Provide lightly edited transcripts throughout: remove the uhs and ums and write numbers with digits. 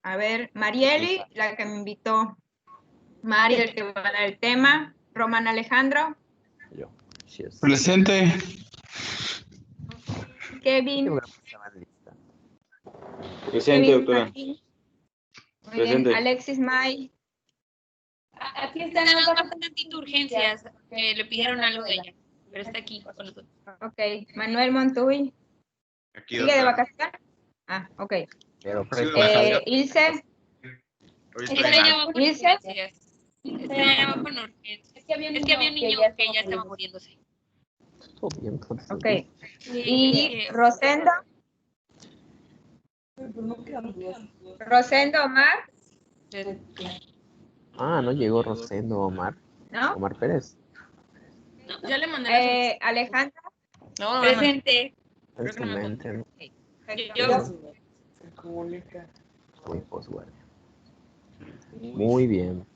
A ver, Marieli, la que me invitó. Mari, el que va a dar el tema. Román Alejandro. Yo. Cheers. Presente. Kevin. Presente, Kevin doctora. Martín. Muy Presente. bien. Alexis May. Aquí está nada más tantito urgencias, que le pidieron algo de ella, pero está aquí con nosotros. Ok. Manuel Montuy. Aquí, ¿Sigue de doctora. vacaciones? Ah, ok. Pero Sí, Ilse. Hoy Esta estoy ya mal. va con Ilse. urgencias. Esta ya va con urgencias. Es que había un niño que ya estaba muriéndose. Todo bien, pues, Ok. Sí, Y Rosendo. Rosendo Omar. Ah, no llegó Rosendo Omar. ¿No? Omar Pérez. No, ya le mandé la Alejandra. No, presente. Es tu mente, ¿no? Muy posguardia. Muy bien.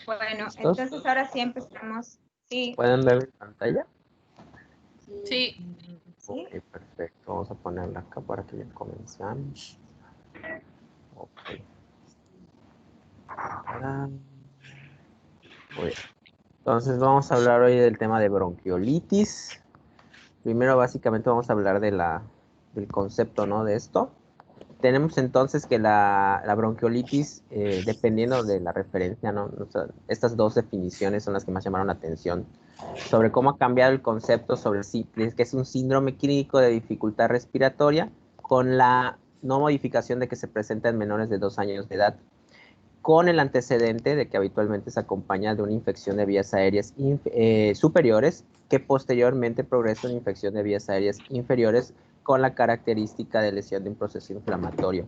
Bueno, ¿Listos? entonces ahora sí empezamos. Sí. ¿Pueden ver mi pantalla? Sí. ¿Sí? Ok, perfecto. Vamos a ponerla acá para que ya comenzamos. Ok. Tarán. Muy bien. Entonces vamos a hablar hoy del tema de bronquiolitis. Primero básicamente vamos a hablar de del concepto, ¿no? De esto. Tenemos entonces que la bronquiolitis, dependiendo de la referencia, ¿no? O sea, estas dos definiciones son las que más llamaron la atención sobre cómo ha cambiado el concepto sobre que es un síndrome clínico de dificultad respiratoria con la no modificación de que se presenta en menores de 2 años de edad, con el antecedente de que habitualmente se acompaña de una infección de vías aéreas superiores que posteriormente progresa en infección de vías aéreas inferiores con la característica de lesión de un proceso inflamatorio,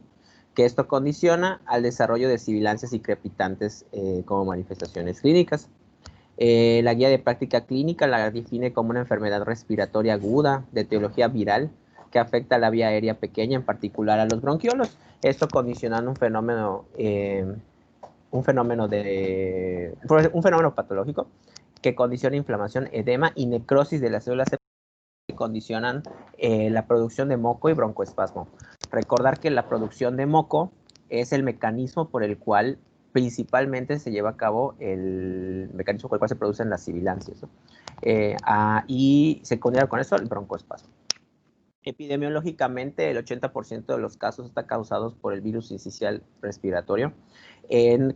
que esto condiciona al desarrollo de sibilancias y crepitantes como manifestaciones clínicas. La guía de práctica clínica la define como una enfermedad respiratoria aguda de etiología viral que afecta a la vía aérea pequeña, en particular a los bronquiolos, esto condicionando un fenómeno patológico que condiciona inflamación, edema y necrosis de las células que condicionan la producción de moco y broncoespasmo. Recordar que la producción de moco es el mecanismo por el cual principalmente se lleva a cabo el mecanismo por el cual se producen las sibilancias, ¿no? Y se considera con eso el broncoespasmo. Epidemiológicamente, el 80% de los casos está causados por el virus sincicial respiratorio.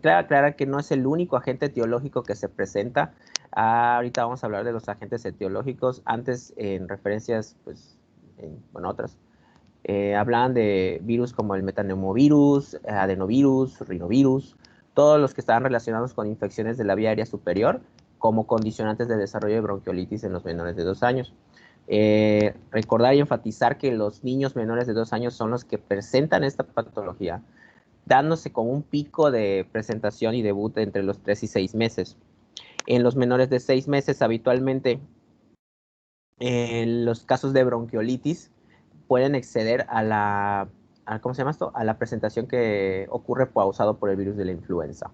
Clara que no es el único agente etiológico que se presenta. Ahorita vamos a hablar de los agentes etiológicos. Antes, en referencias, pues, otras, hablaban de virus como el metaneumovirus, adenovirus, rinovirus, todos los que estaban relacionados con infecciones de la vía aérea superior como condicionantes de desarrollo de bronquiolitis en los menores de 2 años. Recordar y enfatizar que los niños menores de 2 años son los que presentan esta patología, dándose con un pico de presentación y debut entre los 3 y 6 meses. En los menores de 6 meses, habitualmente, los casos de bronquiolitis pueden exceder a la presentación que ocurre causado por el virus de la influenza.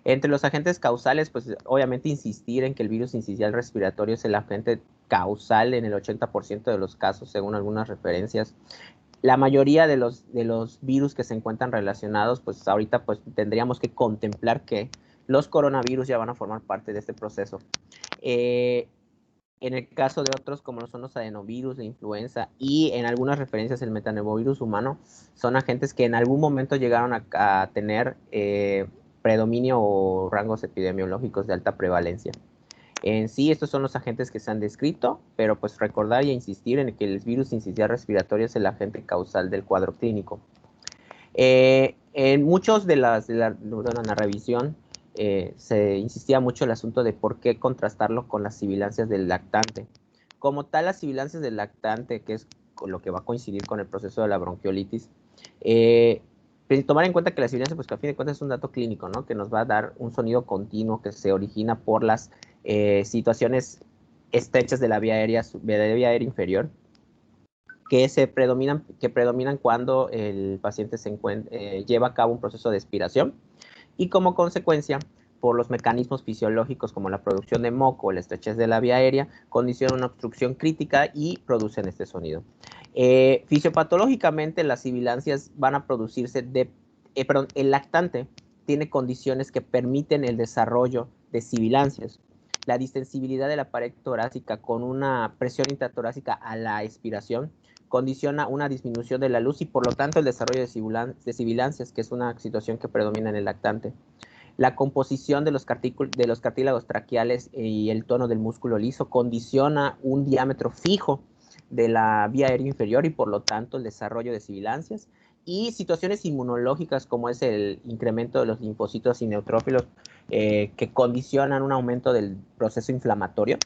Entre los agentes causales, pues obviamente insistir en que el virus sincicial respiratorio es el agente causal en el 80% de los casos, según algunas referencias. La mayoría de los virus que se encuentran relacionados, pues ahorita pues tendríamos que contemplar que los coronavirus ya van a formar parte de este proceso. En el caso de otros, como son los adenovirus de influenza y en algunas referencias el metaneumovirus humano, son agentes que en algún momento llegaron a tener predominio o rangos epidemiológicos de alta prevalencia. En sí, estos son los agentes que se han descrito, pero pues recordar y insistir en que el virus sincicial respiratorio es el agente causal del cuadro clínico. En muchos de la revisión se insistía mucho el asunto de por qué contrastarlo con las sibilancias del lactante. Como tal, las sibilancias del lactante, que es con lo que va a coincidir con el proceso de la bronquiolitis, tomar en cuenta que la sibilancia, pues que a fin de cuentas es un dato clínico, ¿no? Que nos va a dar un sonido continuo que se origina por las situaciones estrechas de la vía aérea inferior, que predominan cuando el paciente lleva a cabo un proceso de expiración y como consecuencia por los mecanismos fisiológicos como la producción de moco o la estrechez de la vía aérea, condicionan una obstrucción crítica y producen este sonido. Fisiopatológicamente, las sibilancias van a producirse el lactante tiene condiciones que permiten el desarrollo de sibilancias. La distensibilidad de la pared torácica con una presión intratorácica a la expiración condiciona una disminución de la luz y por lo tanto el desarrollo de sibilancias, que es una situación que predomina en el lactante. La composición de los cartílagos traqueales y el tono del músculo liso condiciona un diámetro fijo de la vía aérea inferior y por lo tanto el desarrollo de sibilancias. Y situaciones inmunológicas como es el incremento de los linfocitos y neutrófilos que condicionan un aumento del proceso inflamatorio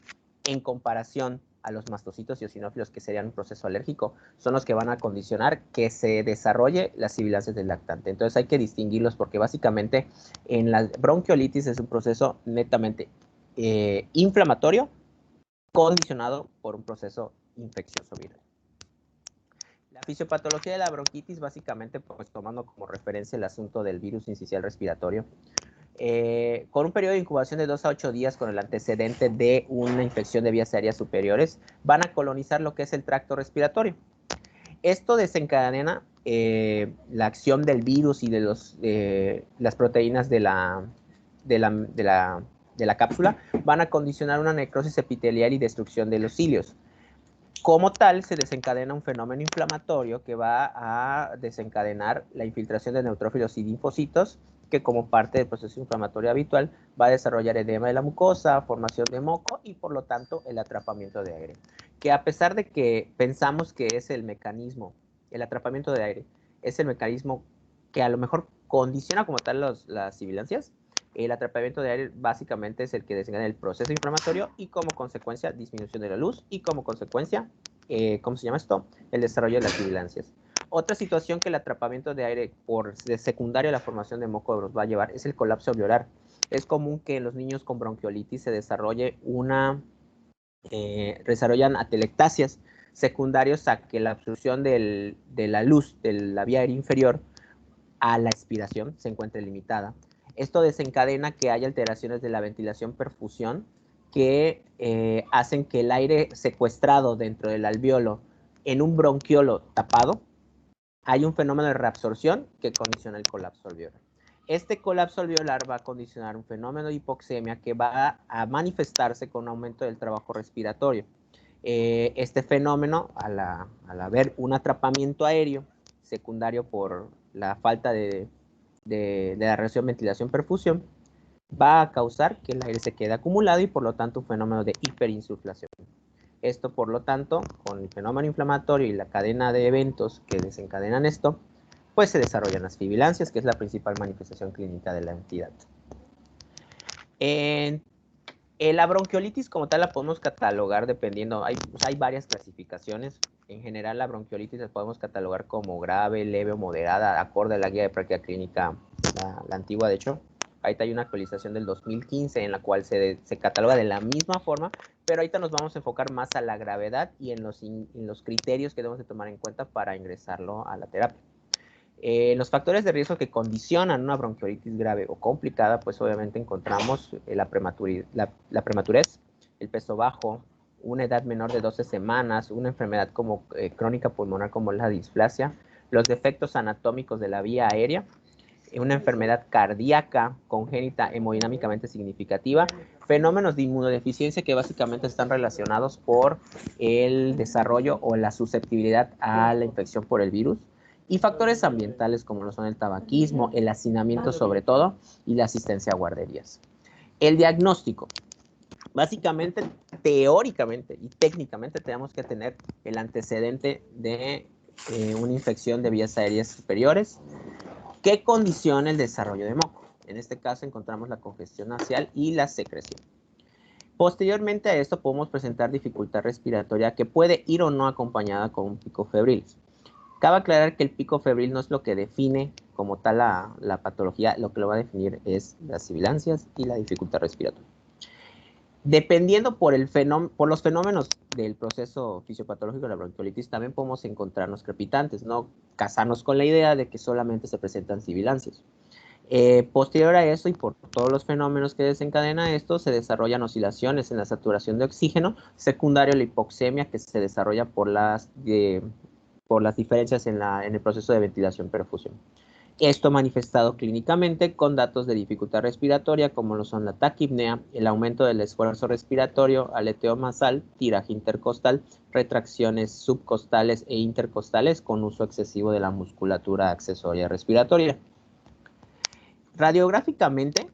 en comparación a los mastocitos y eosinófilos, que serían un proceso alérgico, son los que van a condicionar que se desarrolle las sibilancias del lactante. Entonces hay que distinguirlos porque básicamente en la bronquiolitis es un proceso netamente inflamatorio condicionado por un proceso infeccioso viral. La fisiopatología de la bronquitis, básicamente, pues tomando como referencia el asunto del virus sincicial respiratorio, con un periodo de incubación de 2 a 8 días con el antecedente de una infección de vías aéreas superiores, van a colonizar lo que es el tracto respiratorio. Esto desencadena la acción del virus y de las proteínas de la cápsula, van a condicionar una necrosis epitelial y destrucción de los cilios. Como tal, se desencadena un fenómeno inflamatorio que va a desencadenar la infiltración de neutrófilos y linfocitos, que como parte del proceso inflamatorio habitual va a desarrollar edema de la mucosa, formación de moco y por lo tanto el atrapamiento de aire. Que a pesar de que pensamos que es el mecanismo, el atrapamiento de aire, es el mecanismo que a lo mejor condiciona como tal las sibilancias, el atrapamiento de aire básicamente es el que desencadena el proceso inflamatorio y como consecuencia disminución de la luz y como consecuencia, ¿cómo se llama esto? El desarrollo de las sibilancias. Otra situación que el atrapamiento de aire de secundario a la formación de moco de voz va a llevar es el colapso alveolar. Es común que en los niños con bronquiolitis se desarrollen atelectasias secundarios a que la absorción de la luz de la vía aérea inferior a la expiración se encuentre limitada. Esto desencadena que haya alteraciones de la ventilación-perfusión que hacen que el aire secuestrado dentro del alveolo en un bronquiolo tapado, hay un fenómeno de reabsorción que condiciona el colapso alveolar. Este colapso alveolar va a condicionar un fenómeno de hipoxemia que va a manifestarse con un aumento del trabajo respiratorio. Este fenómeno, al haber un atrapamiento aéreo secundario por la falta de la relación ventilación-perfusión, va a causar que el aire se quede acumulado y por lo tanto un fenómeno de hiperinsuflación. Esto, por lo tanto, con el fenómeno inflamatorio y la cadena de eventos que desencadenan esto, pues se desarrollan las sibilancias, que es la principal manifestación clínica de la entidad. La bronquiolitis como tal la podemos catalogar dependiendo, hay varias clasificaciones. En general la bronquiolitis la podemos catalogar como grave, leve o moderada, acorde a la guía de práctica clínica, la antigua de hecho. Ahorita hay una actualización del 2015 en la cual se cataloga de la misma forma, pero ahorita nos vamos a enfocar más a la gravedad y en los criterios que debemos de tomar en cuenta para ingresarlo a la terapia. Los factores de riesgo que condicionan una bronquiolitis grave o complicada, pues obviamente encontramos la prematurez, el peso bajo, una edad menor de 12 semanas, una enfermedad como crónica pulmonar como la displasia, los defectos anatómicos de la vía aérea, una enfermedad cardíaca congénita hemodinámicamente significativa, fenómenos de inmunodeficiencia que básicamente están relacionados por el desarrollo o la susceptibilidad a la infección por el virus, y factores ambientales como lo son el tabaquismo, el hacinamiento sobre todo, y la asistencia a guarderías. El diagnóstico. Básicamente, teóricamente y técnicamente tenemos que tener el antecedente de una infección de vías aéreas superiores que condiciona el desarrollo de moco. En este caso encontramos la congestión nasal y la secreción. Posteriormente a esto podemos presentar dificultad respiratoria que puede ir o no acompañada con un pico febril. Cabe aclarar que el pico febril no es lo que define como tal la patología, lo que lo va a definir es las sibilancias y la dificultad respiratoria. Dependiendo por los fenómenos del proceso fisiopatológico de la bronquiolitis, también podemos encontrarnos crepitantes, no casarnos con la idea de que solamente se presentan sibilancias. Posterior a eso y por todos los fenómenos que desencadena esto, se desarrollan oscilaciones en la saturación de oxígeno, secundario a la hipoxemia que se desarrolla por las por las diferencias en el proceso de ventilación-perfusión. Esto manifestado clínicamente con datos de dificultad respiratoria, como lo son la taquipnea, el aumento del esfuerzo respiratorio, aleteo nasal, tiraje intercostal, retracciones subcostales e intercostales con uso excesivo de la musculatura accesoria respiratoria. Radiográficamente,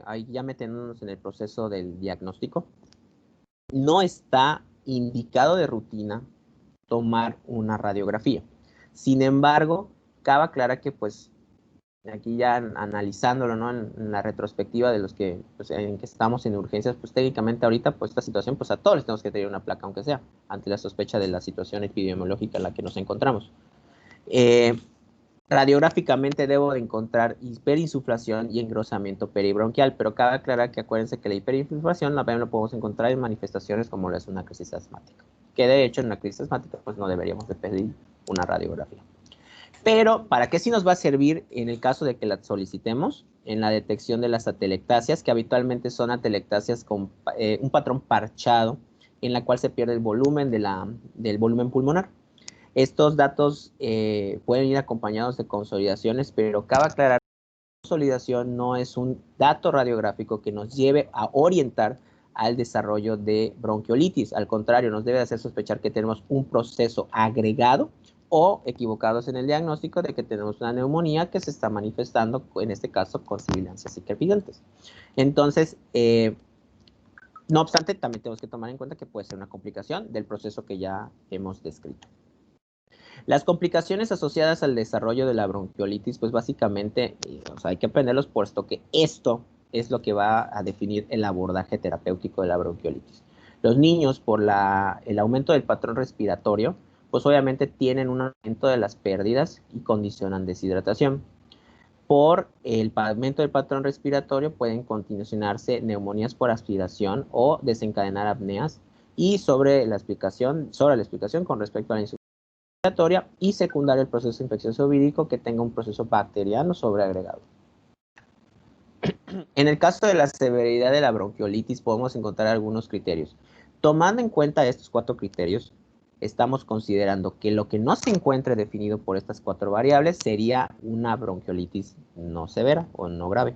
ahí ya metiéndonos en el proceso del diagnóstico, no está indicado de rutina tomar una radiografía. Sin embargo, cabe aclarar que pues aquí ya analizándolo, ¿no? En la retrospectiva de los que, pues, en que estamos en urgencias, pues técnicamente ahorita, pues esta situación, pues a todos les tenemos que tener una placa, aunque sea, ante la sospecha de la situación epidemiológica en la que nos encontramos. Radiográficamente debo de encontrar hiperinsuflación y engrosamiento peribronquial, pero cabe aclarar que acuérdense que la hiperinsuflación también lo podemos encontrar en manifestaciones como lo es una crisis asmática, que de hecho en una crisis asmática pues no deberíamos de pedir una radiografía. Pero, ¿para qué sí nos va a servir en el caso de que la solicitemos? En la detección de las atelectasias, que habitualmente son atelectasias con un patrón parchado, en la cual se pierde el volumen del volumen pulmonar. Estos datos pueden ir acompañados de consolidaciones, pero cabe aclarar que la consolidación no es un dato radiográfico que nos lleve a orientar al desarrollo de bronquiolitis. Al contrario, nos debe hacer sospechar que tenemos un proceso agregado o equivocados en el diagnóstico de que tenemos una neumonía que se está manifestando, en este caso, con sibilancias y crepidentes. Entonces, no obstante, también tenemos que tomar en cuenta que puede ser una complicación del proceso que ya hemos descrito. Las complicaciones asociadas al desarrollo de la bronquiolitis, pues básicamente, hay que aprenderlos puesto que esto es lo que va a definir el abordaje terapéutico de la bronquiolitis. Los niños, por el aumento del patrón respiratorio, pues obviamente tienen un aumento de las pérdidas y condicionan deshidratación. Por el aumento del patrón respiratorio pueden condicionarse neumonías por aspiración o desencadenar apneas, y sobre la explicación con respecto a la insuficiencia respiratoria, y secundario el proceso infeccioso vírico que tenga un proceso bacteriano sobreagregado. En el caso de la severidad de la bronquiolitis podemos encontrar algunos criterios. Tomando en cuenta estos 4 criterios, estamos considerando que lo que no se encuentre definido por estas 4 variables sería una bronquiolitis no severa o no grave.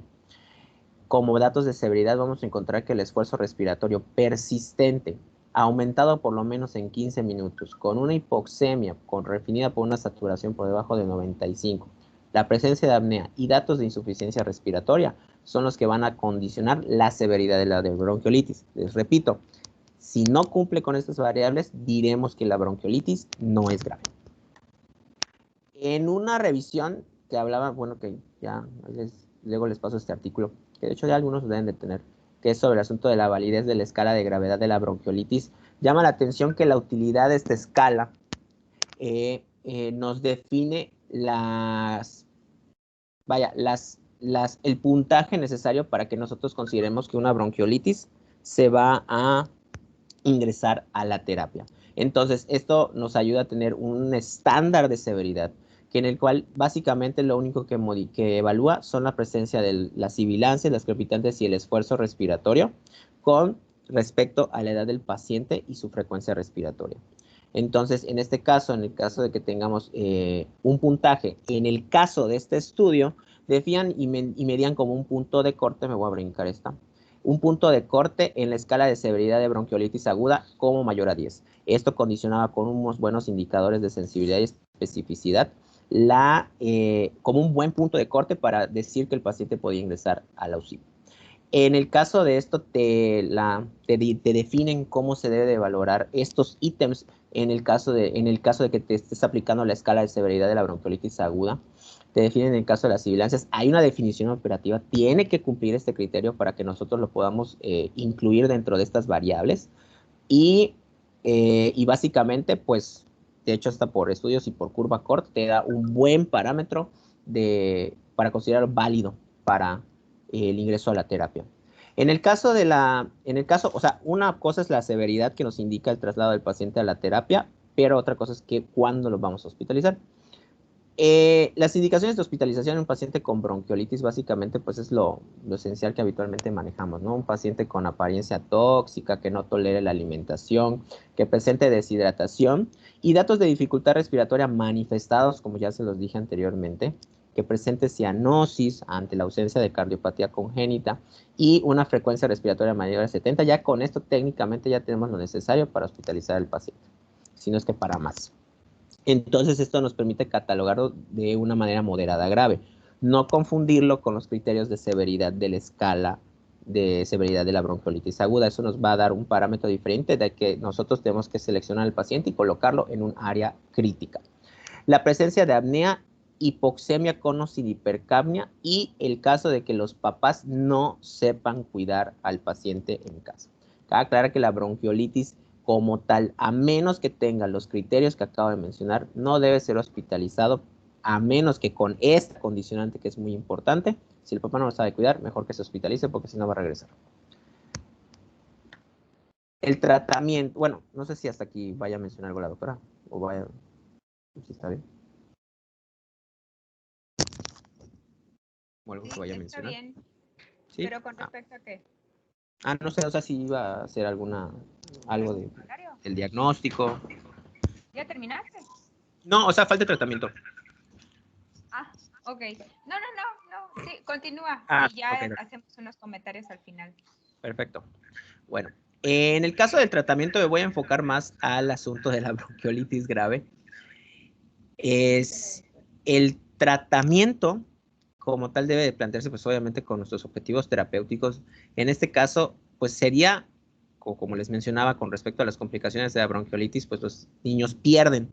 Como datos de severidad vamos a encontrar que el esfuerzo respiratorio persistente, aumentado por lo menos en 15 minutos, con una hipoxemia definida por una saturación por debajo de 95, la presencia de apnea y datos de insuficiencia respiratoria son los que van a condicionar la severidad de la bronquiolitis. Les repito, si no cumple con estas variables, diremos que la bronquiolitis no es grave. En una revisión que hablaba, bueno, que ya luego les paso este artículo, que de hecho ya algunos deben de tener, que es sobre el asunto de la validez de la escala de gravedad de la bronquiolitis, llama la atención que la utilidad de esta escala nos define el puntaje necesario para que nosotros consideremos que una bronquiolitis se va a ingresar a la terapia. Entonces, esto nos ayuda a tener un estándar de severidad, que en el cual básicamente lo único que evalúa son la presencia de las sibilancias, las crepitantes y el esfuerzo respiratorio con respecto a la edad del paciente y su frecuencia respiratoria. Entonces, en este caso, en el caso de que tengamos un puntaje, en el caso de este estudio, defían y medían como un punto de corte, me voy a brincar un punto de corte en la escala de severidad de bronquiolitis aguda como mayor a 10. Esto condicionaba con unos buenos indicadores de sensibilidad y especificidad como un buen punto de corte para decir que el paciente podía ingresar a la UCI. En el caso de esto, te definen cómo se debe de valorar estos ítems en el caso de que te estés aplicando la escala de severidad de la bronquiolitis aguda. Te definen en el caso de las sibilancias. Hay una definición operativa, tiene que cumplir este criterio para que nosotros lo podamos incluir dentro de estas variables. Y básicamente, pues, de hecho, hasta por estudios y por curva CORT, te da un buen parámetro para considerar válido para el ingreso a la terapia. En el caso, o sea, una cosa es la severidad que nos indica el traslado del paciente a la terapia, pero otra cosa es que cuándo lo vamos a hospitalizar. Las indicaciones de hospitalización en un paciente con bronquiolitis básicamente pues es lo esencial que habitualmente manejamos, ¿no? Un paciente con apariencia tóxica, que no tolere la alimentación, que presente deshidratación y datos de dificultad respiratoria manifestados, como ya se los dije anteriormente, que presente cianosis ante la ausencia de cardiopatía congénita y una frecuencia respiratoria mayor a 70. Ya con esto técnicamente ya tenemos lo necesario para hospitalizar al paciente, si no es que para más. Entonces esto nos permite catalogarlo de una manera moderada grave, no confundirlo con los criterios de severidad de la escala de severidad de la bronquiolitis aguda. Eso nos va a dar un parámetro diferente de que nosotros tenemos que seleccionar al paciente y colocarlo en un área crítica. La presencia de apnea, hipoxemia con o sin hipercapnia y el caso de que los papás no sepan cuidar al paciente en casa. Cabe aclarar que la bronquiolitis como tal, a menos que tenga los criterios que acabo de mencionar, no debe ser hospitalizado, a menos que con esta condicionante que es muy importante, si el papá no lo sabe cuidar, mejor que se hospitalice porque si no va a regresar. El tratamiento, bueno, no sé si hasta aquí vaya a mencionar algo la doctora, o vaya, si está bien. O algo que vaya a mencionar. Está bien. ¿Sí? Pero con respecto a qué. No sé, o sea, si iba a hacer algo del diagnóstico. ¿Ya terminaste? No, o sea, falta de tratamiento. Ok. No. Sí, continúa. Y ya Okay. hacemos unos comentarios al final. Perfecto. Bueno, en el caso del tratamiento me voy a enfocar más al asunto de la bronquiolitis grave. Es el tratamiento como tal debe de plantearse pues obviamente con nuestros objetivos terapéuticos. En este caso pues sería, como les mencionaba con respecto a las complicaciones de la bronquiolitis, pues los niños pierden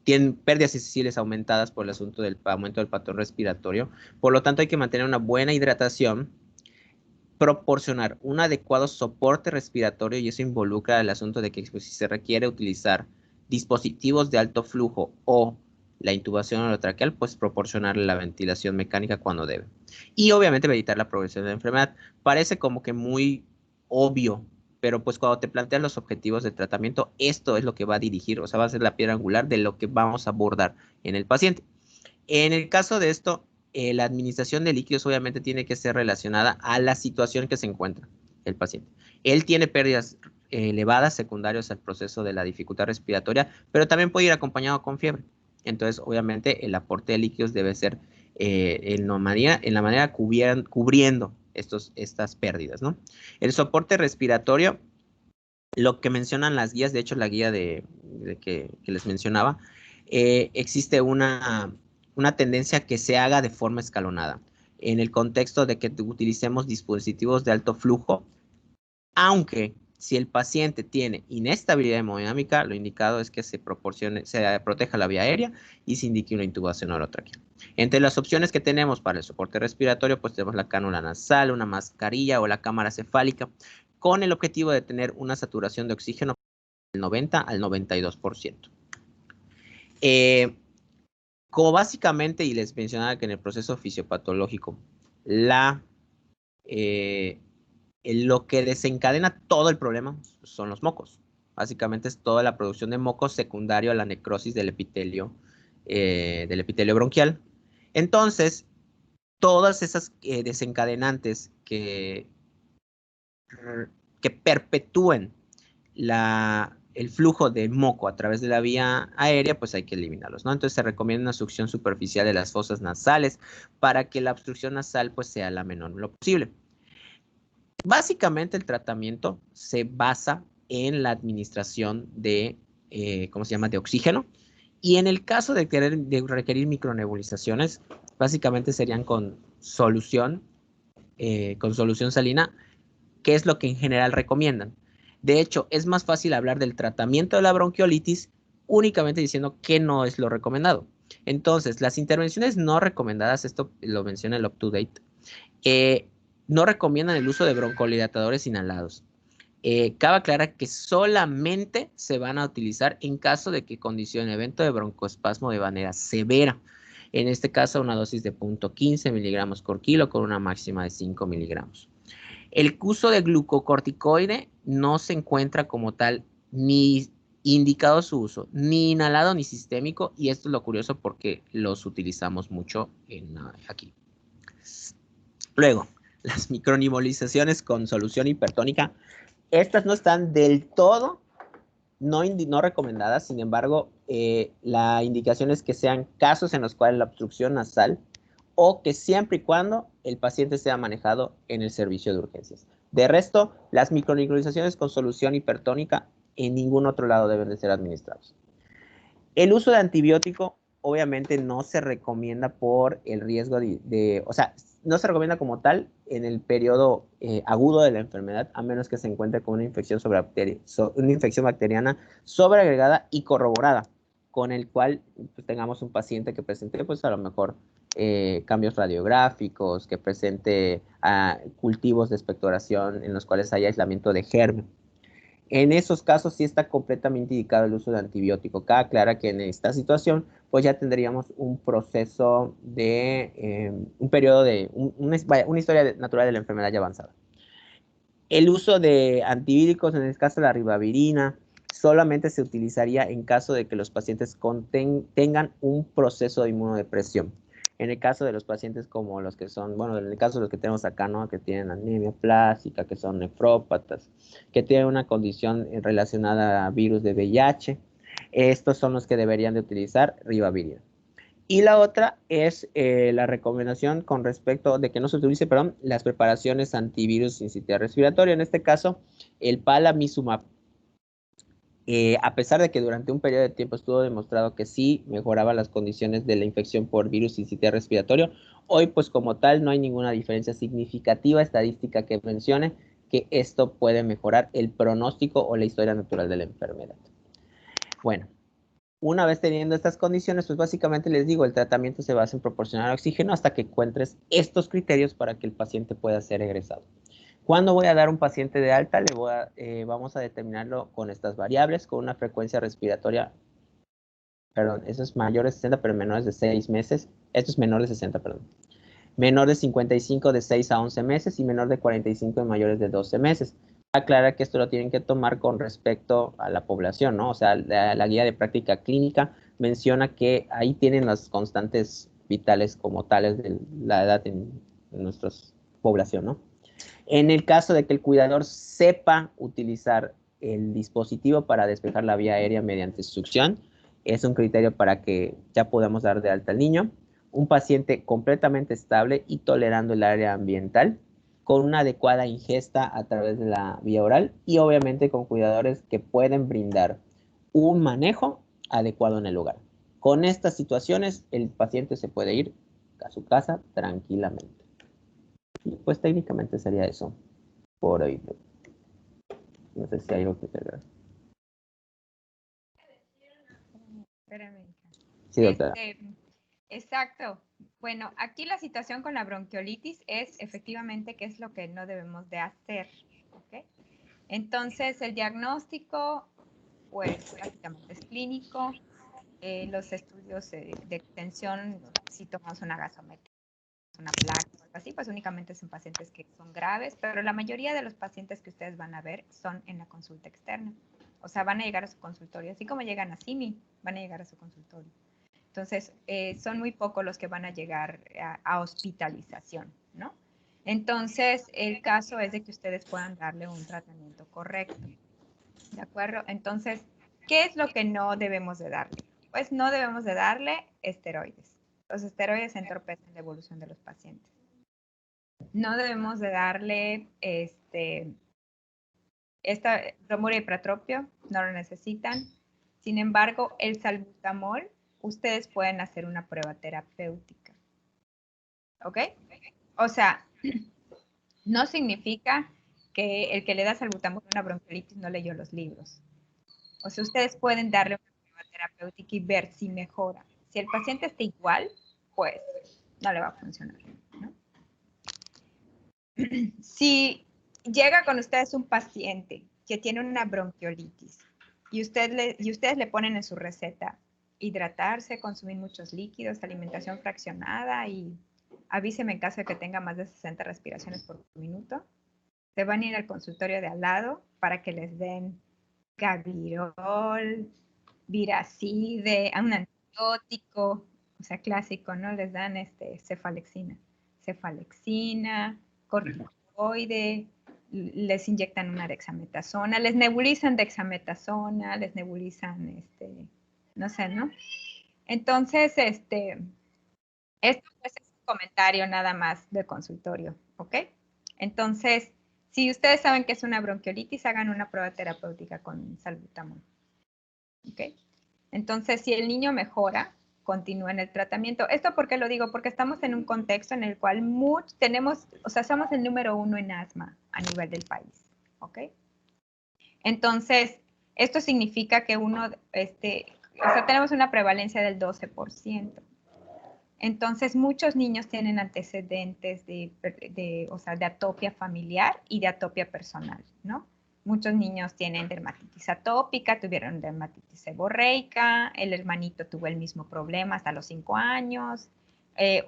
tienen pérdidas sensibles aumentadas por el asunto del aumento del patrón respiratorio. Por lo tanto hay que mantener una buena hidratación, proporcionar un adecuado soporte respiratorio y eso involucra el asunto de que pues, si se requiere utilizar dispositivos de alto flujo o la intubación orotraqueal, pues proporcionarle la ventilación mecánica cuando debe. Y obviamente evitar la progresión de la enfermedad. Parece como que muy obvio, pero pues cuando te planteas los objetivos de tratamiento, esto es lo que va a dirigir, o sea, va a ser la piedra angular de lo que vamos a abordar en el paciente. En el caso de esto, la administración de líquidos obviamente tiene que ser relacionada a la situación que se encuentra el paciente. Él tiene pérdidas elevadas secundarias al proceso de la dificultad respiratoria, pero también puede ir acompañado con fiebre. Entonces, obviamente, el aporte de líquidos debe ser en la manera cubriendo estas pérdidas, ¿no? El soporte respiratorio, lo que mencionan las guías, de hecho, la guía que les mencionaba, existe una tendencia que se haga de forma escalonada, en el contexto de que utilicemos dispositivos de alto flujo, aunque si el paciente tiene inestabilidad hemodinámica, lo indicado es que se proteja la vía aérea y se indique una intubación orotraqueal. Entre las opciones que tenemos para el soporte respiratorio, pues tenemos la cánula nasal, una mascarilla o la cámara cefálica, con el objetivo de tener una saturación de oxígeno del 90 al 92%. Como básicamente, y les mencionaba que en el proceso fisiopatológico, lo que desencadena todo el problema son los mocos. Básicamente es toda la producción de mocos secundario a la necrosis del epitelio bronquial. Entonces, todas esas desencadenantes que perpetúen el flujo de moco a través de la vía aérea, pues hay que eliminarlos, ¿no? Entonces se recomienda una succión superficial de las fosas nasales para que la obstrucción nasal pues sea la menor lo posible. Básicamente el tratamiento se basa en la administración de, de oxígeno, y en el caso de requerir micronebulizaciones, básicamente serían con solución salina, que es lo que en general recomiendan. De hecho, es más fácil hablar del tratamiento de la bronquiolitis únicamente diciendo que no es lo recomendado. Entonces, las intervenciones no recomendadas, esto lo menciona el UpToDate, no recomiendan el uso de broncodilatadores inhalados. Cabe aclarar que solamente se van a utilizar en caso de que condicione evento de broncoespasmo de manera severa. En este caso, una dosis de 0.15 miligramos por kilo con una máxima de 5 miligramos. El uso de glucocorticoide no se encuentra como tal ni indicado su uso, ni inhalado ni sistémico, y esto es lo curioso porque los utilizamos mucho aquí. Luego, las micronebulizaciones con solución hipertónica, estas no están del todo no recomendadas, sin embargo, la indicación es que sean casos en los cuales la obstrucción nasal o que siempre y cuando el paciente sea manejado en el servicio de urgencias. De resto, las micronebulizaciones con solución hipertónica en ningún otro lado deben de ser administrados. El uso de antibiótico obviamente no se recomienda por el riesgo o sea, no se recomienda como tal en el periodo agudo de la enfermedad, a menos que se encuentre con una infección bacteriana sobreagregada y corroborada, con el cual pues, tengamos un paciente que presente, pues a lo mejor cambios radiográficos, que presente cultivos de expectoración en los cuales haya aislamiento de germen. En esos casos sí está completamente indicado el uso de antibiótico. Cabe aclarar que en esta situación pues ya tendríamos un proceso de un periodo de una historia natural de la enfermedad ya avanzada. El uso de antivídicos, en el caso de la ribavirina, solamente se utilizaría en caso de que los pacientes tengan un proceso de inmunodepresión. En el caso de los pacientes como los que son, bueno, en el caso de los que tenemos acá, ¿no? Que tienen anemia plástica, que son nefrópatas, que tienen una condición relacionada a virus de VIH, estos son los que deberían de utilizar ribavirina. Y la otra es la recomendación con respecto de que no se utilice, perdón, las preparaciones antivirus sincitial respiratoria. En este caso, el Palamizumab. A pesar de que durante un periodo de tiempo estuvo demostrado que sí mejoraba las condiciones de la infección por virus sincitial respiratorio, hoy pues como tal no hay ninguna diferencia significativa estadística que mencione que esto puede mejorar el pronóstico o la historia natural de la enfermedad. Bueno, una vez teniendo estas condiciones, pues básicamente les digo, el tratamiento se basa en proporcionar oxígeno hasta que encuentres estos criterios para que el paciente pueda ser egresado. ¿Cuándo voy a dar un paciente de alta? Vamos a determinarlo con estas variables, con una frecuencia respiratoria, perdón, eso es mayor de 60, pero menores de 6 meses. Esto es menor de 60, perdón. Menor de 55 de 6 a 11 meses y menor de 45 de mayores de 12 meses. Aclara que esto lo tienen que tomar con respecto a la población, ¿no? O sea, la guía de práctica clínica menciona que ahí tienen las constantes vitales como tales de la edad en nuestra población, ¿no? En el caso de que el cuidador sepa utilizar el dispositivo para despejar la vía aérea mediante succión, es un criterio para que ya podamos dar de alta al niño. Un paciente completamente estable y tolerando el área ambiental, con una adecuada ingesta a través de la vía oral y obviamente con cuidadores que pueden brindar un manejo adecuado en el lugar. Con estas situaciones, el paciente se puede ir a su casa tranquilamente. Y pues técnicamente sería eso por hoy. No sé si hay algo que agregar. Espérame. Sí, doctora. Exacto. Bueno, aquí la situación con la bronquiolitis es efectivamente qué es lo que no debemos de hacer. ¿Okay? Entonces, el diagnóstico, pues básicamente es clínico. Los estudios de extensión, si tomamos una gasometría, una placa o algo así, pues únicamente son pacientes que son graves, pero la mayoría de los pacientes que ustedes van a ver son en la consulta externa. O sea, van a llegar a su consultorio, así como llegan a CIMI, van a llegar a su consultorio. Entonces, son muy pocos los que van a llegar a hospitalización, ¿no? Entonces, el caso es de que ustedes puedan darle un tratamiento correcto, ¿de acuerdo? Entonces, ¿qué es lo que no debemos de darle? Pues no debemos de darle esteroides. Los esteroides entorpecen la evolución de los pacientes. No debemos de darle bromuro y pratropio, no lo necesitan. Sin embargo, el salbutamol, ustedes pueden hacer una prueba terapéutica. ¿Ok? O sea, no significa que el que le da salbutamol a una bronquiolitis no leyó los libros. O sea, ustedes pueden darle una prueba terapéutica y ver si mejora. Si el paciente está igual, pues no le va a funcionar, ¿no? Si llega con ustedes un paciente que tiene una bronquiolitis y ustedes le ponen en su receta hidratarse, consumir muchos líquidos, alimentación fraccionada y avíseme en caso de que tenga más de 60 respiraciones por minuto, se van a ir al consultorio de al lado para que les den Gavirol, Viracide, un antibiótico, o sea, clásico, ¿no? Les dan cefalexina, corticoide, les inyectan una dexametasona, les nebulizan dexametasona, les nebulizan, no sé, ¿no? Entonces, esto pues es un comentario nada más de consultorio, ¿ok? Entonces, si ustedes saben que es una bronquiolitis, hagan una prueba terapéutica con salbutamol, ¿ok? Entonces, si el niño mejora, continúa en el tratamiento. ¿Esto por qué lo digo? Porque estamos en un contexto en el cual somos el número 1 en asma a nivel del país, ¿ok? Entonces, esto significa que tenemos una prevalencia del 12%. Entonces, muchos niños tienen antecedentes de atopia familiar y de atopia personal, ¿no? Muchos niños tienen dermatitis atópica, tuvieron dermatitis seborreica, el hermanito tuvo el mismo problema hasta los 5 años,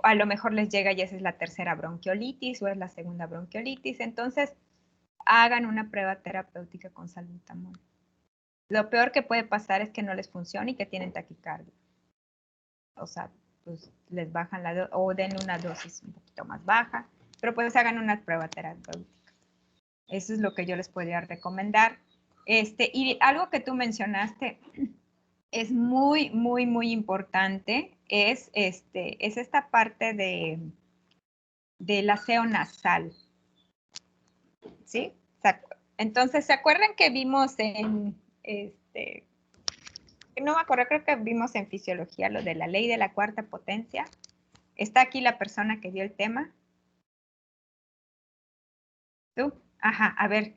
a lo mejor les llega y esa es la tercera bronquiolitis o es la segunda bronquiolitis, entonces hagan una prueba terapéutica con salbutamol. Lo peor que puede pasar es que no les funcione y que tienen taquicardia. O sea, pues les bajan o den una dosis un poquito más baja, pero pues hagan una prueba terapéutica. Eso es lo que yo les podría recomendar. Y algo que tú mencionaste es muy, muy, muy importante, es esta parte del aseo nasal. ¿Sí? Entonces, ¿se acuerdan que vimos no me acuerdo, creo que vimos en fisiología lo de la ley de la cuarta potencia? ¿Está aquí la persona que dio el tema? ¿Tú? Ajá, a ver,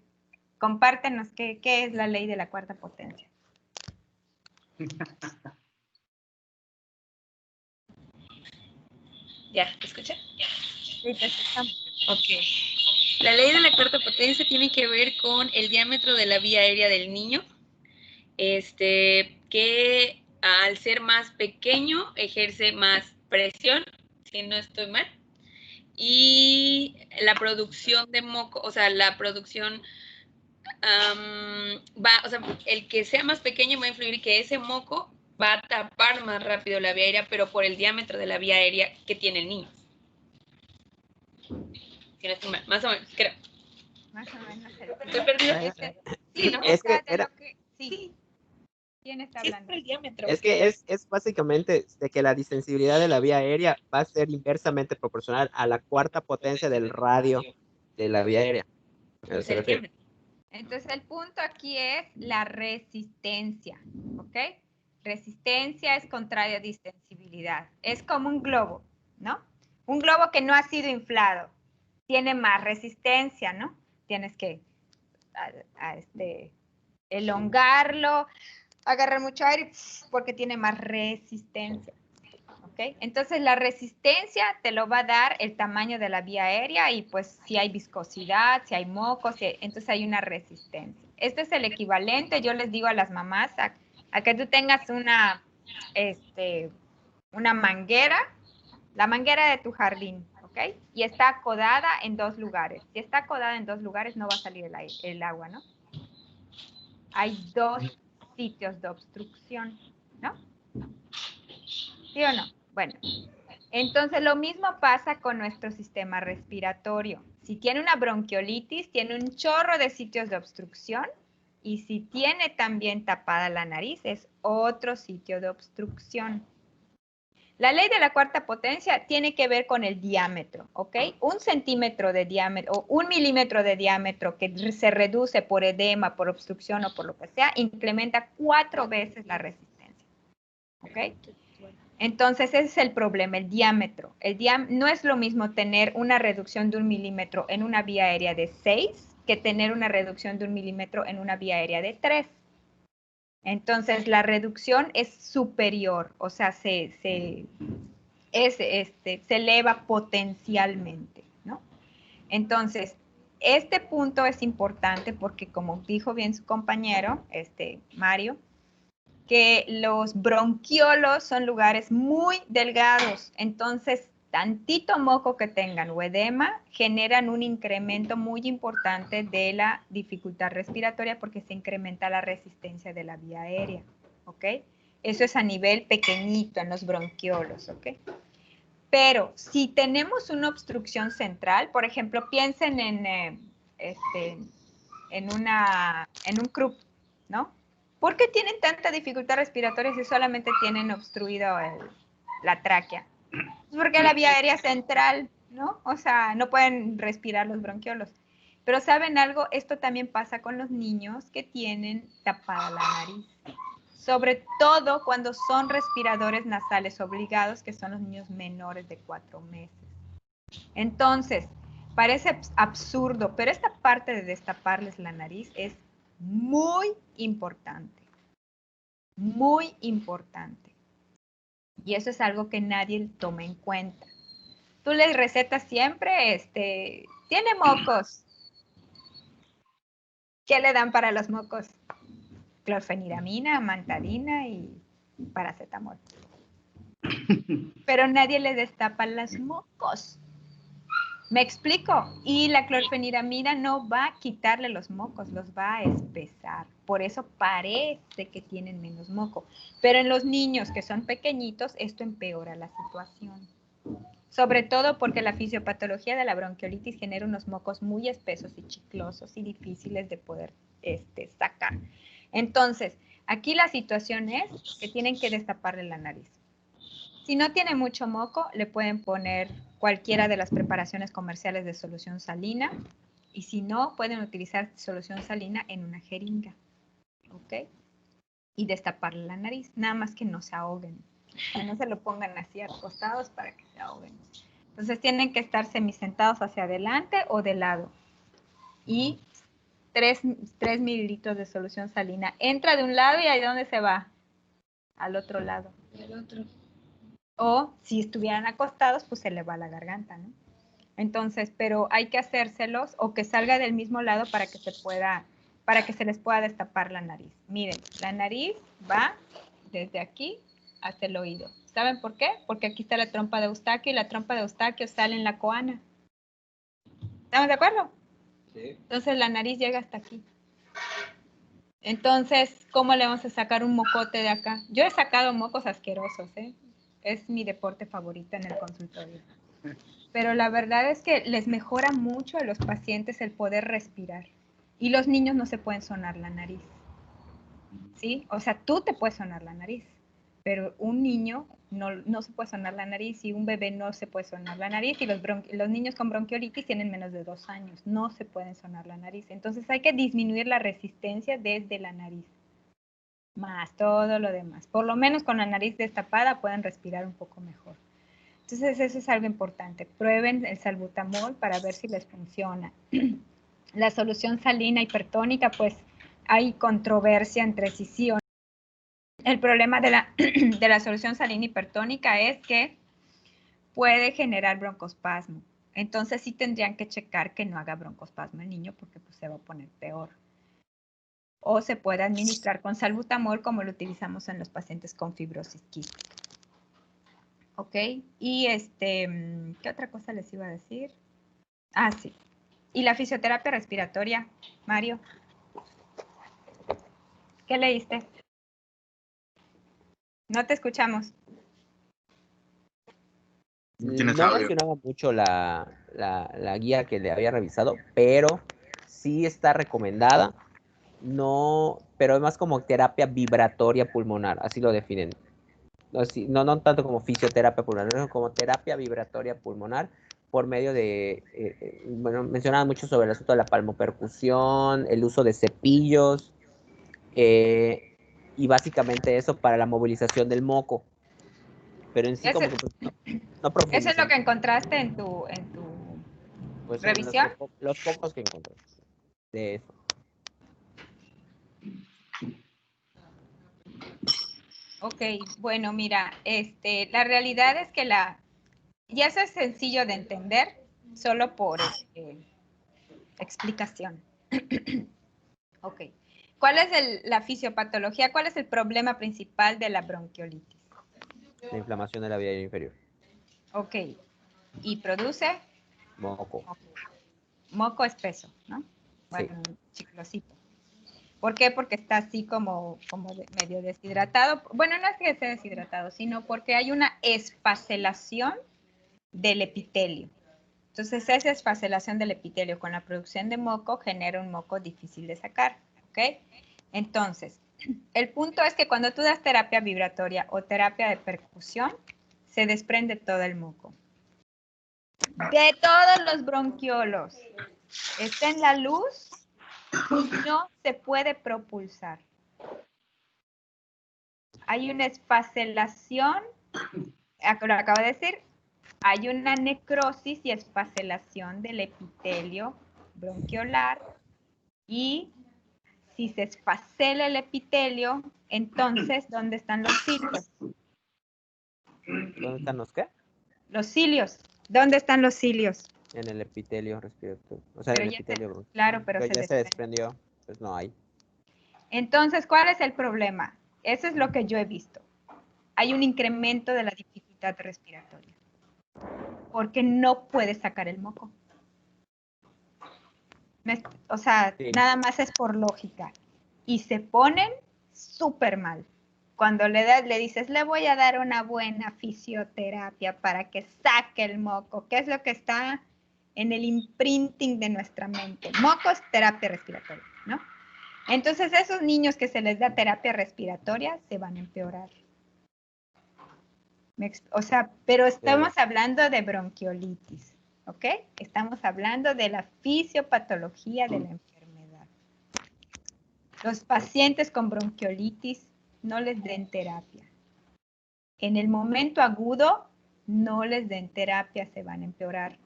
compártenos qué es la ley de la cuarta potencia. ¿Ya? ¿Te escucha? Sí, te escuchamos. Ok. La ley de la cuarta potencia tiene que ver con el diámetro de la vía aérea del niño, que al ser más pequeño ejerce más presión, si no estoy mal, y la producción de moco, o sea, la producción el que sea más pequeño va a influir que ese moco va a tapar más rápido la vía aérea, pero por el diámetro de la vía aérea que tiene el niño. Si no estoy mal, más o menos, creo. Más o menos. Estoy perdida. Sí, ¿no? es que era, Sí. ¿Quién está Sí, es hablando? por el diámetro. es que es básicamente de que la distensibilidad de la vía aérea va a ser inversamente proporcional a la cuarta potencia del radio de la vía aérea. A eso se refiere. Entonces, el punto aquí es la resistencia, ¿ok? Resistencia es contraria a distensibilidad. Es como un globo, ¿no? Un globo que no ha sido inflado. Tiene más resistencia, ¿no? Tienes que elongarlo, agarrar mucho aire porque tiene más resistencia. ¿Okay? Entonces la resistencia te lo va a dar el tamaño de la vía aérea y pues si hay viscosidad, si hay mocos, entonces hay una resistencia. Este es el equivalente, yo les digo a las mamás, a que tú tengas una manguera, la manguera de tu jardín, ¿ok? Y está acodada en 2 lugares. Si está acodada en 2 lugares no va a salir el agua, ¿no? Hay 2 sitios de obstrucción, ¿no? ¿Sí o no? Bueno, entonces lo mismo pasa con nuestro sistema respiratorio. Si tiene una bronquiolitis, tiene un chorro de sitios de obstrucción y si tiene también tapada la nariz, es otro sitio de obstrucción. La ley de la cuarta potencia tiene que ver con el diámetro, ¿ok? 1 centímetro de diámetro o 1 milímetro de diámetro que se reduce por edema, por obstrucción o por lo que sea, incrementa 4 veces la resistencia, ¿ok? Entonces, ese es el problema, el diámetro. No es lo mismo tener una reducción de 1 milímetro en una vía aérea de 6 que tener una reducción de 1 milímetro en una vía aérea de 3. Entonces, la reducción es superior, o sea, se eleva potencialmente, ¿no? Entonces, este punto es importante porque, como dijo bien su compañero, Mario, que los bronquiolos son lugares muy delgados, entonces tantito moco que tengan o edema generan un incremento muy importante de la dificultad respiratoria porque se incrementa la resistencia de la vía aérea, ¿ok? Eso es a nivel pequeñito en los bronquiolos, ¿ok? Pero si tenemos una obstrucción central, por ejemplo, piensen en un croup, ¿no? ¿Por qué tienen tanta dificultad respiratoria si solamente tienen obstruido la tráquea? Porque la vía aérea central, ¿no? O sea, no pueden respirar los bronquiolos. Pero ¿saben algo? Esto también pasa con los niños que tienen tapada la nariz. Sobre todo cuando son respiradores nasales obligados, que son los niños menores de 4 meses. Entonces, parece absurdo, pero esta parte de destaparles la nariz es muy importante. Muy importante. Y eso es algo que nadie toma en cuenta. Tú les recetas siempre, tiene mocos. ¿Qué le dan para los mocos? Clorfeniramina, amantadina y paracetamol. Pero nadie le destapa los mocos. ¿Me explico? Y la clorfeniramina no va a quitarle los mocos, los va a espesar. Por eso parece que tienen menos moco. Pero en los niños que son pequeñitos, esto empeora la situación. Sobre todo porque la fisiopatología de la bronquiolitis genera unos mocos muy espesos y chiclosos y difíciles de poder sacar. Entonces, aquí la situación es que tienen que destaparle la nariz. Si no tiene mucho moco, le pueden poner cualquiera de las preparaciones comerciales de solución salina. Y si no, pueden utilizar solución salina en una jeringa. ¿Ok? Y destaparle la nariz. Nada más que no se ahoguen. Que no se lo pongan así acostados para que se ahoguen. Entonces tienen que estar semisentados hacia adelante o de lado. Y 3 mililitros de solución salina. Entra de un lado y ahí dónde se va. Al otro lado. El otro. O si estuvieran acostados, pues se le va a la garganta, ¿no? Entonces, pero hay que hacérselos o que salga del mismo lado para que se les pueda destapar la nariz. Miren, la nariz va desde aquí hasta el oído. ¿Saben por qué? Porque aquí está la trompa de Eustaquio y la trompa de Eustaquio sale en la coana. ¿Estamos de acuerdo? Sí. Entonces la nariz llega hasta aquí. Entonces, ¿cómo le vamos a sacar un mocote de acá? Yo he sacado mocos asquerosos, ¿eh? Es mi deporte favorito en el consultorio. Pero la verdad es que les mejora mucho a los pacientes el poder respirar. Y los niños no se pueden sonar la nariz. ¿Sí? O sea, tú te puedes sonar la nariz, pero un niño no se puede sonar la nariz y un bebé no se puede sonar la nariz y los niños con bronquiolitis tienen menos de 2 años, no se pueden sonar la nariz. Entonces hay que disminuir la resistencia desde la nariz, más todo lo demás. Por lo menos con la nariz destapada pueden respirar un poco mejor. Entonces eso es algo importante. Prueben el salbutamol para ver si les funciona. La solución salina hipertónica, pues hay controversia entre si o no. El problema de la solución salina hipertónica es que puede generar broncoespasmo. Entonces sí tendrían que checar que no haga broncoespasmo el niño porque pues, se va a poner peor. O se puede administrar con salbutamol como lo utilizamos en los pacientes con fibrosis quística. ¿Ok? Y ¿qué otra cosa les iba a decir? Ah, sí. ¿Y la fisioterapia respiratoria, Mario? ¿Qué leíste? No te escuchamos. No tienes No audio. mencionaba mucho la guía que le había revisado, pero sí está recomendada. No, pero es más como terapia vibratoria pulmonar, así lo definen. No tanto como fisioterapia pulmonar, sino como terapia vibratoria pulmonar por medio de, bueno, mencionaban mucho sobre el asunto de la palmopercusión, el uso de cepillos, y básicamente eso para la movilización del moco. Pero en sí como que pues, no profundizan. ¿Eso es lo que encontraste en tu pues revisión? los pocos que encontré de eso. Ok, bueno, mira, la realidad es que ya eso es sencillo de entender, solo por explicación. Ok, ¿cuál es la fisiopatología? ¿Cuál es el problema principal de la bronquiolitis? La inflamación de la vía aérea inferior. Ok, y produce Moco. moco espeso, ¿no? Bueno, chiclosito. ¿Por qué? Porque está así como medio deshidratado. Bueno, no es que esté deshidratado, sino porque hay una esfacelación del epitelio. Entonces, esa esfacelación del epitelio con la producción de moco genera un moco difícil de sacar, ¿ok? Entonces, el punto es que cuando tú das terapia vibratoria o terapia de percusión, se desprende todo el moco. De todos los bronquiolos, está en la luz, no se puede propulsar. Hay una esfacelación, lo acabo de decir, hay una necrosis y esfacelación del epitelio bronquiolar y si se esfacela el epitelio, entonces, ¿dónde están los cilios? ¿Dónde están los qué? Los cilios. ¿Dónde están los cilios? En el epitelio respiratorio. O sea, Pero el ya epitelio bronquial. claro, pero Ya se desprende. desprendió, pues no hay. Entonces, ¿cuál es el problema? Eso es lo que yo he visto. Hay un incremento de la dificultad respiratoria. Porque no puedes sacar el moco. O sea, Sí. nada más es por lógica. Y se ponen súper mal. Cuando le dices, le voy a dar una buena fisioterapia para que saque el moco, ¿qué es lo que está en el imprinting de nuestra mente? Mocos, terapia respiratoria, ¿no? Entonces, esos niños que se les da terapia respiratoria se van a empeorar. O sea, pero estamos hablando de bronquiolitis, ¿ok? Estamos hablando de la fisiopatología de la enfermedad. Los pacientes con bronquiolitis no les den terapia. En el momento agudo, no les den terapia, se van a empeorar.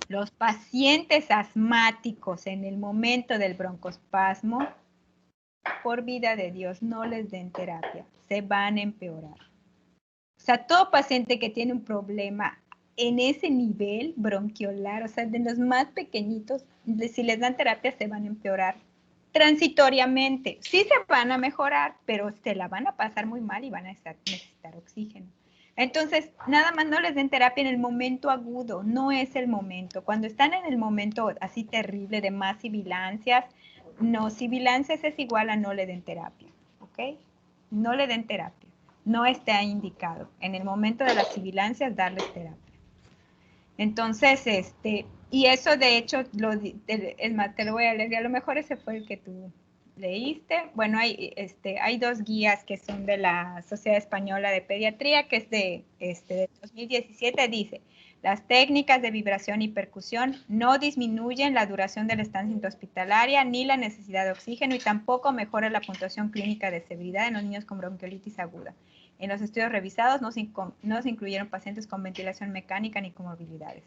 Los pacientes asmáticos en el momento del broncoespasmo, por vida de Dios, no les den terapia, se van a empeorar. O sea, todo paciente que tiene un problema en ese nivel bronquiolar, o sea, de los más pequeñitos, si les dan terapia se van a empeorar transitoriamente. Sí se van a mejorar, pero se la van a pasar muy mal y van a necesitar oxígeno. Entonces, nada más no les den terapia en el momento agudo, no es el momento. Cuando están en el momento así terrible de más sibilancias, no, sibilancias es igual a no le den terapia, ¿ok? No le den terapia, no está indicado. En el momento de las sibilancias, darles terapia. Entonces, y eso de hecho, es más, te lo voy a leer, a lo mejor ese fue el que tú leíste. Bueno, hay dos guías que son de la Sociedad Española de Pediatría, que es de 2017, dice, las técnicas de vibración y percusión no disminuyen la duración de la estancia intrahospitalaria ni la necesidad de oxígeno y tampoco mejora la puntuación clínica de severidad en los niños con bronquiolitis aguda. En los estudios revisados no se incluyeron pacientes con ventilación mecánica ni comorbilidades.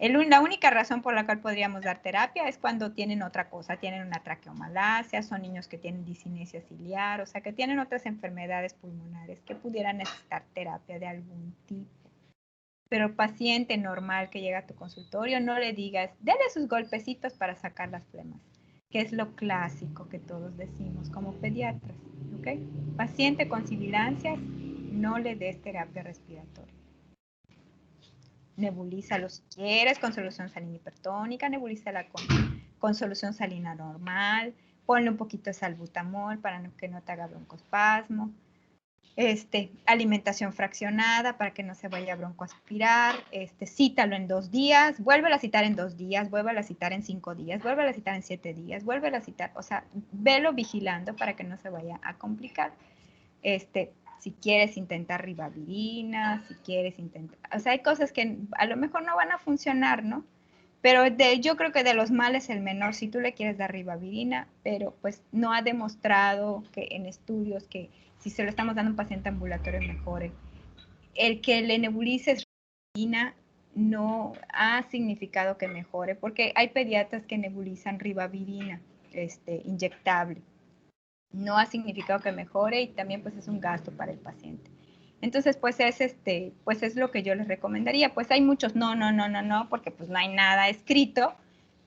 La única razón por la cual podríamos dar terapia es cuando tienen otra cosa, tienen una traqueomalacia, son niños que tienen discinesia ciliar, o sea, que tienen otras enfermedades pulmonares que pudieran necesitar terapia de algún tipo. Pero paciente normal que llega a tu consultorio, no le digas, dale sus golpecitos para sacar las flemas, que es lo clásico que todos decimos como pediatras, ¿ok? Paciente con sibilancias, no le des terapia respiratoria. Nebulízalo si quieres con solución salina hipertónica, nebulízala con solución salina normal, ponle un poquito de salbutamol para que no te haga broncoespasmo. Alimentación fraccionada para que no se vaya a broncoaspirar, cítalo en 2 días, vuélvelo a citar en 2 días, vuélvelo a citar en 5 días, vuélvelo a citar en 7 días, vuélvelo a citar, o sea, velo vigilando para que no se vaya a complicar. Si quieres intentar ribavirina, si quieres intentar, o sea, hay cosas que a lo mejor no van a funcionar, ¿no? Pero yo creo que de los males el menor, si tú le quieres dar ribavirina, pero pues no ha demostrado que en estudios que si se lo estamos dando a un paciente ambulatorio mejore. El que le nebulices ribavirina no ha significado que mejore, porque hay pediatras que nebulizan ribavirina inyectable. No ha significado que mejore y también pues es un gasto para el paciente. Entonces, pues es lo que yo les recomendaría. Pues hay muchos no, porque pues no hay nada escrito,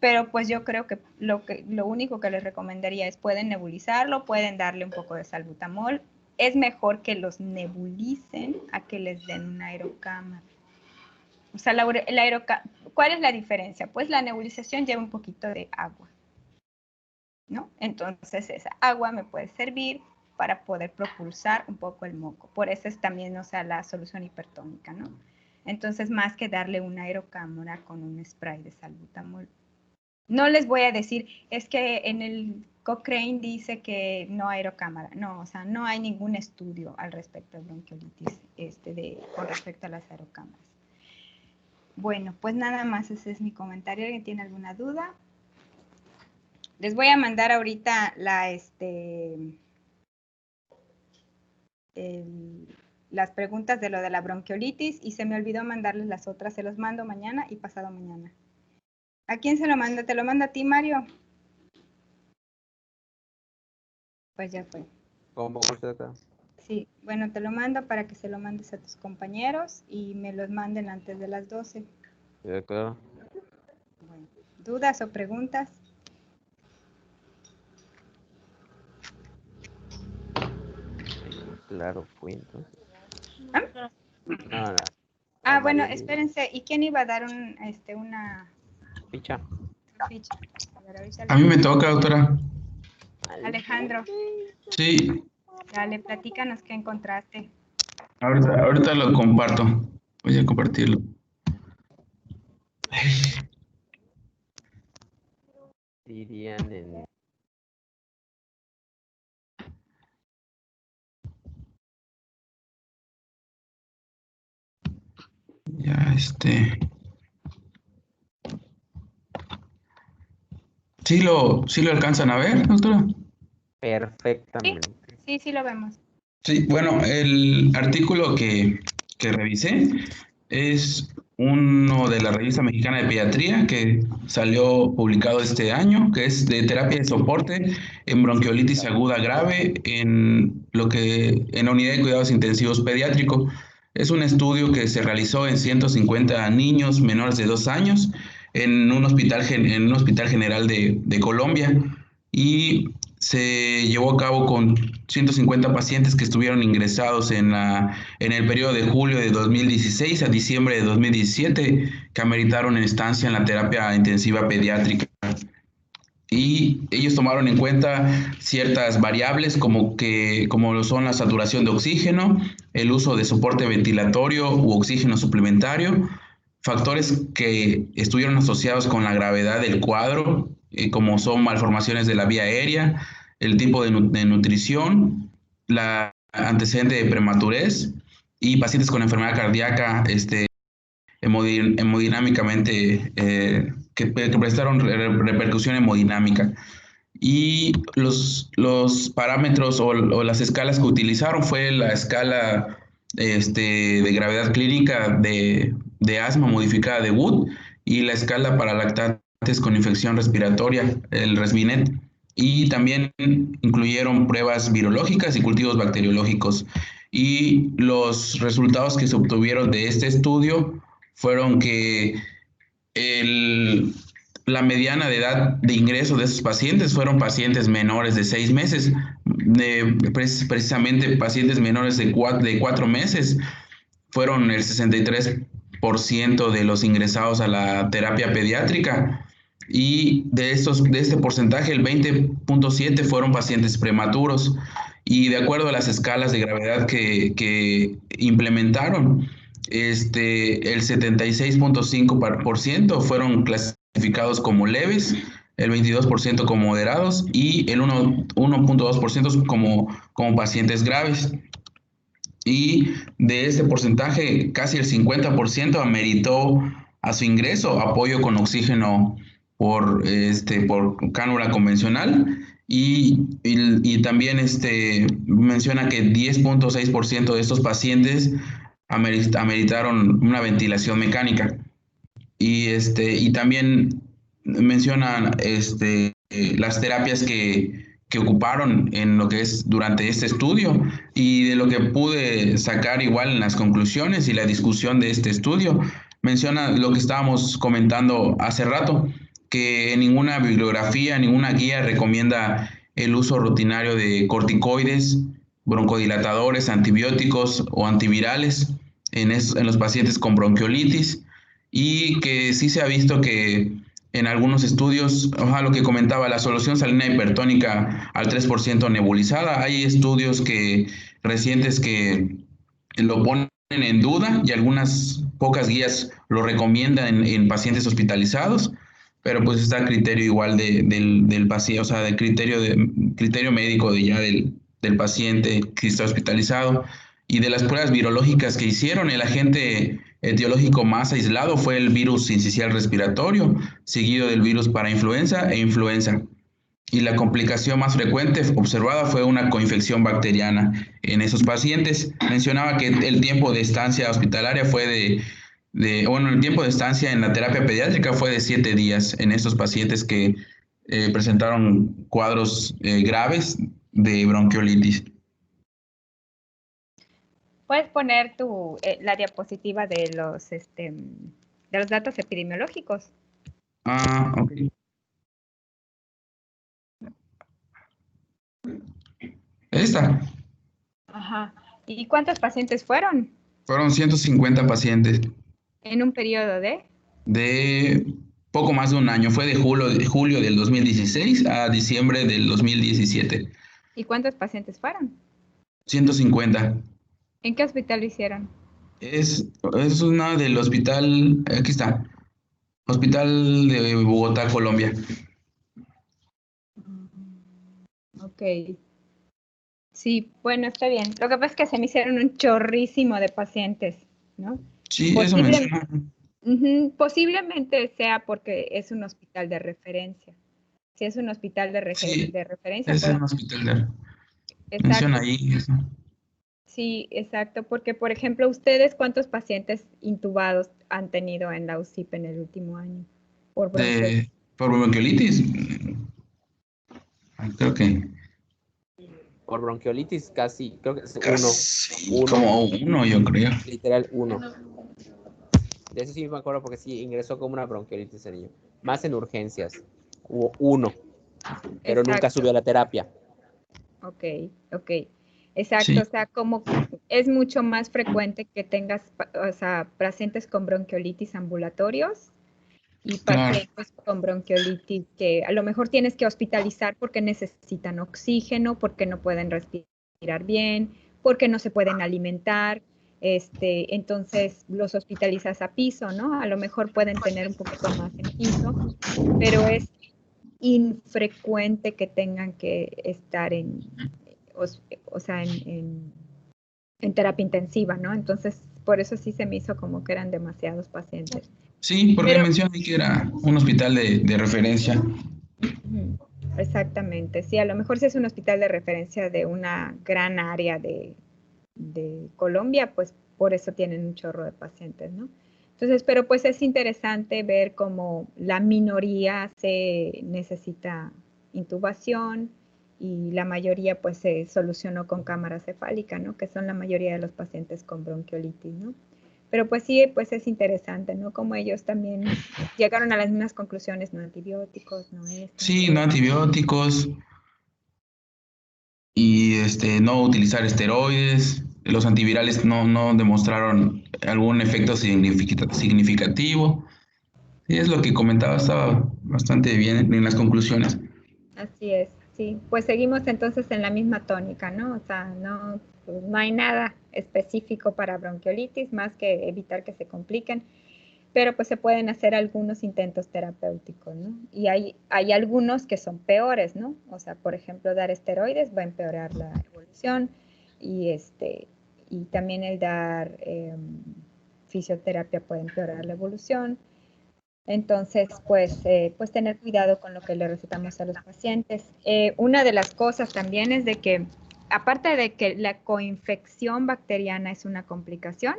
pero pues yo creo que lo único que les recomendaría es pueden nebulizarlo, pueden darle un poco de salbutamol. Es mejor que los nebulicen a que les den una aerocámara. O sea, ¿cuál es la diferencia? Pues la nebulización lleva un poquito de agua, ¿no? Entonces esa agua me puede servir para poder propulsar un poco el moco. Por eso es también, o sea, la solución hipertónica, ¿no? Entonces, más que darle una aerocámara con un spray de salbutamol. No les voy a decir, es que en el Cochrane dice que no aerocámara. No, o sea, no hay ningún estudio al respecto de bronquiolitis con respecto a las aerocámaras. Bueno, pues nada más ese es mi comentario. ¿Alguien tiene alguna duda? Les voy a mandar ahorita las preguntas de lo de la bronquiolitis y se me olvidó mandarles las otras. Se los mando mañana y pasado mañana. ¿A quién se lo manda? ¿Te lo manda a ti, Mario? Pues ya fue. ¿Cómo usted acá? Sí, bueno, te lo mando para que se lo mandes a tus compañeros y me los manden antes de las 12. Sí, claro. Bueno, ¿dudas o preguntas? Claro, fui entonces. ¿Ah? No, Bueno, María, espérense. ¿Y quién iba a dar una ficha. ficha? A ver, ahorita A mí me toca, doctora. Alejandro, Sí, dale, platícanos qué encontraste. ahorita lo comparto. Voy a compartirlo. Dirían en... Ya, ¿Sí lo alcanzan a ver, doctora? Perfectamente. Sí, lo vemos. Sí, bueno, el artículo que revisé es uno de la revista mexicana de pediatría que salió publicado este año, que es de terapia de soporte en bronquiolitis aguda grave en la unidad de cuidados intensivos pediátrico. Es un estudio que se realizó en 150 niños menores de 2 años en un hospital general de Colombia y se llevó a cabo con 150 pacientes que estuvieron ingresados en el periodo de julio de 2016 a diciembre de 2017, que ameritaron estancia en la terapia intensiva pediátrica. Y ellos tomaron en cuenta ciertas variables como lo son la saturación de oxígeno, el uso de soporte ventilatorio u oxígeno suplementario, factores que estuvieron asociados con la gravedad del cuadro, como son malformaciones de la vía aérea, el tipo de nutrición, la antecedente de prematurez y pacientes con enfermedad cardíaca hemodinámicamente que prestaron repercusión hemodinámica. Y los parámetros o las escalas que utilizaron fue la escala de gravedad clínica de asma modificada de Wood y la escala para lactantes con infección respiratoria, el RESVINET. Y también incluyeron pruebas virológicas y cultivos bacteriológicos. Y los resultados que se obtuvieron de este estudio fueron que la mediana de edad de ingreso de esos pacientes fueron pacientes menores de 6 meses, precisamente pacientes menores de 4 meses fueron el 63% de los ingresados a la terapia pediátrica y de este porcentaje el 20.7 fueron pacientes prematuros y de acuerdo a las escalas de gravedad que implementaron, el 76.5% fueron clasificados como leves, el 22% como moderados y el 1.2% como pacientes graves. Y de ese porcentaje, casi el 50% ameritó a su ingreso apoyo con oxígeno por cánula convencional y también menciona que 10.6% de estos pacientes ameritaron una ventilación mecánica y también mencionan las terapias que ocuparon en lo que es durante este estudio y de lo que pude sacar igual en las conclusiones y la discusión de este estudio. Menciona lo que estábamos comentando hace rato, que en ninguna bibliografía, ninguna guía recomienda el uso rutinario de corticoides, broncodilatadores, antibióticos o antivirales en los pacientes con bronquiolitis. y que sí se ha visto que en algunos estudios, ojalá lo que comentaba, la solución salina hipertónica al 3% nebulizada, hay estudios recientes que lo ponen en duda y algunas pocas guías lo recomiendan en pacientes hospitalizados, pero pues está a criterio igual del paciente, o sea, del criterio médico del paciente que está hospitalizado. Y de las pruebas virológicas que hicieron, el agente etiológico más aislado fue el virus sincicial respiratorio, seguido del virus para influenza e influenza. Y la complicación más frecuente observada fue una coinfección bacteriana en esos pacientes. Mencionaba que el tiempo de estancia hospitalaria fue el tiempo de estancia en la terapia pediátrica fue de 7 días en estos pacientes que presentaron cuadros graves de bronquiolitis. Puedes poner la diapositiva de los datos epidemiológicos. Ah, ok. Esta. Ajá. ¿Y cuántos pacientes fueron Fueron 150 pacientes en un periodo de poco más de un año. Fue de julio del 2016 a diciembre del 2017. ¿Y cuántos pacientes fueron? 150. ¿En qué hospital lo hicieron? Es una del hospital, aquí está, Hospital de Bogotá, Colombia. Ok. Sí, bueno, está bien. Lo que pasa es que se me hicieron un chorrísimo de pacientes, ¿no? Sí, eso menciona. Posiblemente sea porque es un hospital de referencia. Si es un hospital de Sí, referencia, es pueden... un hospital. Menciona Exacto, ahí eso. sí, exacto, porque por ejemplo, ¿ustedes cuántos pacientes intubados han tenido en la UCIP en el último año por bronquiolitis? Por bronquiolitis. Creo que Por bronquiolitis casi, creo que es casi uno, como uno, yo creo. literal uno. De eso sí me acuerdo porque sí ingresó como una bronquiolitis el niño. Más en urgencias. Hubo uno, pero nunca Exacto, subió a la terapia. ok, ok. Exacto, Sí, o sea, como es mucho más frecuente que tengas, o sea, pacientes con bronquiolitis ambulatorios y claro. pacientes con bronquiolitis que a lo mejor tienes que hospitalizar porque necesitan oxígeno, porque no pueden respirar bien, porque no se pueden alimentar. Entonces los hospitalizas a piso, ¿no? A lo mejor pueden tener un poquito más en piso, pero es infrecuente que tengan que estar o sea, en terapia intensiva, ¿no? Entonces, por eso sí se me hizo como que eran demasiados pacientes. Sí, porque Pero, mencioné que era un hospital de referencia. ujú, exactamente, sí, a lo mejor si es un hospital de referencia de una gran área de Colombia, pues por eso tienen un chorro de pacientes, ¿no? Entonces, pero pues es interesante ver cómo la minoría se necesita intubación y la mayoría pues se solucionó con cámara cefálica, ¿no? Que son la mayoría de los pacientes con bronquiolitis, ¿no? Pero pues sí, pues es interesante, ¿no? Como ellos también llegaron a las mismas conclusiones, no antibióticos, no esto, no Sí, lo no otro. antibióticos y no utilizar esteroides. Los antivirales no demostraron algún efecto significativo. Sí, es lo que comentaba, estaba bastante bien en las conclusiones. Así es, sí. Pues seguimos entonces en la misma tónica, ¿no? O sea, no, pues no hay nada específico para bronquiolitis más que evitar que se compliquen, pero pues se pueden hacer algunos intentos terapéuticos, ¿no? Y hay algunos que son peores, ¿no? O sea, por ejemplo, dar esteroides va a empeorar la evolución y y también el dar fisioterapia puede empeorar la evolución. Entonces, pues tener cuidado con lo que le recetamos a los pacientes. Una de las cosas también es de que, aparte de que la coinfección bacteriana es una complicación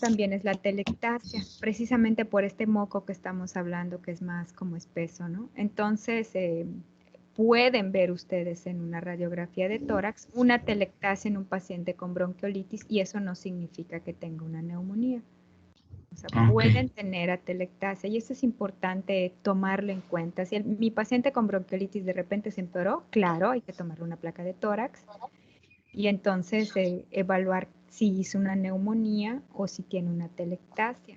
también es la telectasia, precisamente por este moco que estamos hablando, que es más como espeso, ¿no? Entonces, pueden ver ustedes en una radiografía de tórax una telectasia en un paciente con bronquiolitis y eso no significa que tenga una neumonía. O sea, Ok. pueden tener atelectasia y eso es importante tomarlo en cuenta. Si mi paciente con bronquiolitis de repente se empeoró, claro, hay que tomarle una placa de tórax y entonces evaluar si hizo una neumonía o si tiene una telectasia.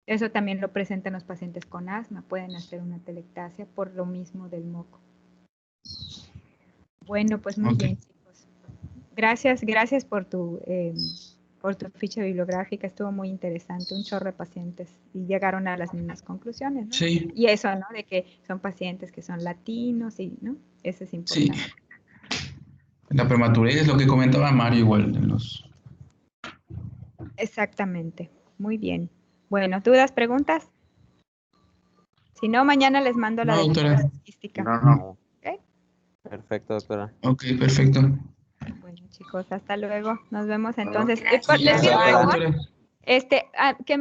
Eso también lo presentan los pacientes con asma, pueden hacer una telectasia por lo mismo del moco. Bueno, pues muy bien, chicos. Gracias por tu ficha bibliográfica, estuvo muy interesante, un chorro de pacientes y llegaron a las mismas conclusiones, ¿no? Sí, Y eso, ¿no? De que son pacientes que son latinos y, ¿no? Eso es importante. sí. La prematurez es lo que comentaba Mario igual. Exactamente, muy bien. Bueno, ¿dudas, preguntas? Si no, mañana les mando la No, de doctora. estadística. No. ¿Ok? Perfecto, doctora. Ok, perfecto. Bueno, chicos, hasta luego. Nos vemos entonces. Gracias. Les pido un Hasta luego, favor, doctora. que me